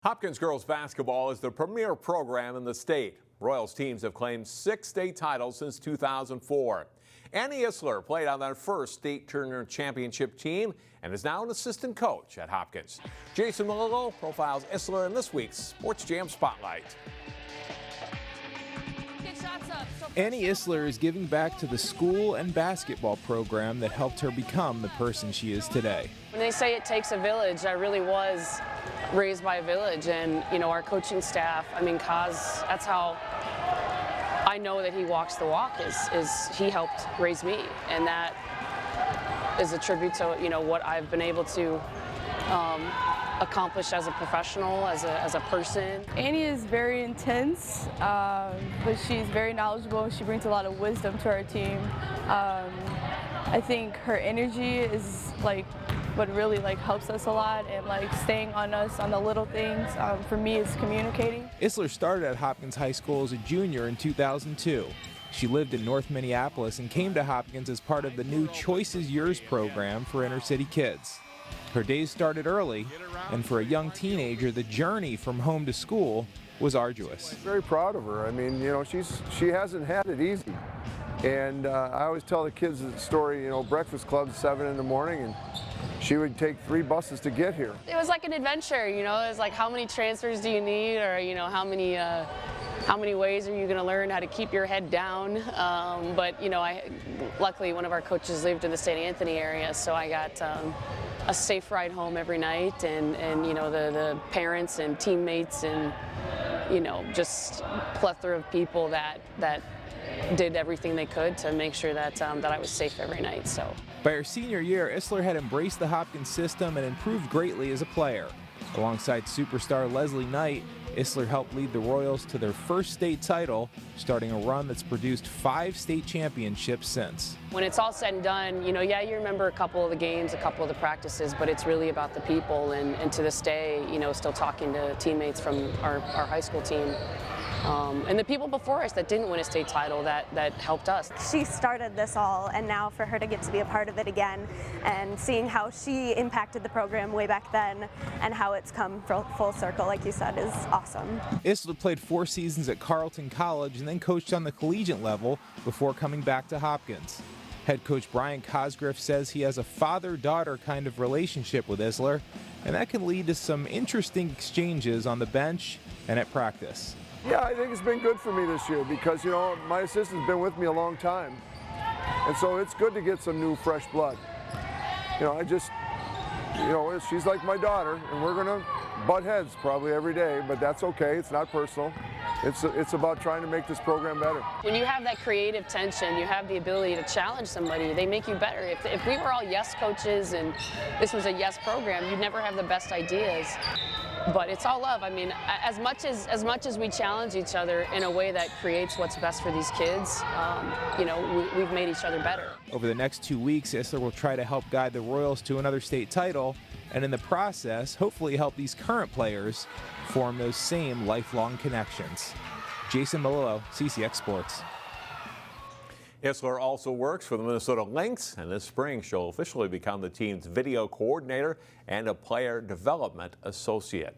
Hopkins girls basketball is the premier program in the state. Royals teams have claimed 6 state titles since 2004. Annie Isler played on their first state tournament championship team and is now an assistant coach at Hopkins. Jason Melillo profiles Isler in this week's Sports Jam Spotlight. Annie Isler is giving back to the school and basketball program that helped her become the person she is today. When they say it takes a village, I really was raised by a village, and our coaching staff, Kaz, that's how I know that he walks the walk, is he helped raise me, and that is a tribute to what I've been able to accomplish as a professional, as a person. Annie is very intense, but she's very knowledgeable. She brings a lot of wisdom to our team. I think her energy is what really helps us a lot, and staying on us on the little things. For me, is communicating. Isler started at Hopkins High School as a junior in 2002. She lived in North Minneapolis and came to Hopkins as part of the new Choice is Yours program for inner city kids. Her days started early, and for a young teenager, the journey from home to school was arduous. Very proud of her. She hasn't had it easy. And I always tell the kids the story, breakfast club at 7 in the morning, and she would take 3 buses to get here. It was like an adventure, it was like, how many transfers do you need, or how many ways are you going to learn how to keep your head down? Luckily one of our coaches lived in the St. Anthony area, so I got a safe ride home every night, and the parents and teammates and just plethora of people that did everything they could to make sure that I was safe every night. So by her senior year, Isler had embraced the Hopkins system and improved greatly as a player. Alongside superstar Leslie Knight, Isler helped lead the Royals to their first state title, starting a run that's produced 5 state championships since. When it's all said and done, you remember a couple of the games, a couple of the practices, but it's really about the people, and to this day, still talking to teammates from our high school team. And the people before us that didn't win a state title that helped us. She started this all, and now for her to get to be a part of it again and seeing how she impacted the program way back then and how it's come full circle, like you said, is awesome. Isler played 4 seasons at Carleton College and then coached on the collegiate level before coming back to Hopkins. Head coach Brian Cosgriff says he has a father-daughter kind of relationship with Isler, and that can lead to some interesting exchanges on the bench and at practice. Yeah, I think it's been good for me this year because, my assistant's been with me a long time. And so it's good to get some new, fresh blood. She's like my daughter, and we're going to butt heads probably every day, but that's okay. It's not personal. It's about trying to make this program better. When you have that creative tension, you have the ability to challenge somebody. They make you better. If we were all yes coaches and this was a yes program, you'd never have the best ideas. But it's all love. As much as we challenge each other in a way that creates what's best for these kids, we've made each other better. Over the next 2 weeks, Isler will try to help guide the Royals to another state title, and in the process, hopefully help these current players form those same lifelong connections. Jason Melillo, CCX Sports. Isler also works for the Minnesota Lynx, and this spring she'll officially become the team's video coordinator and a player development associate.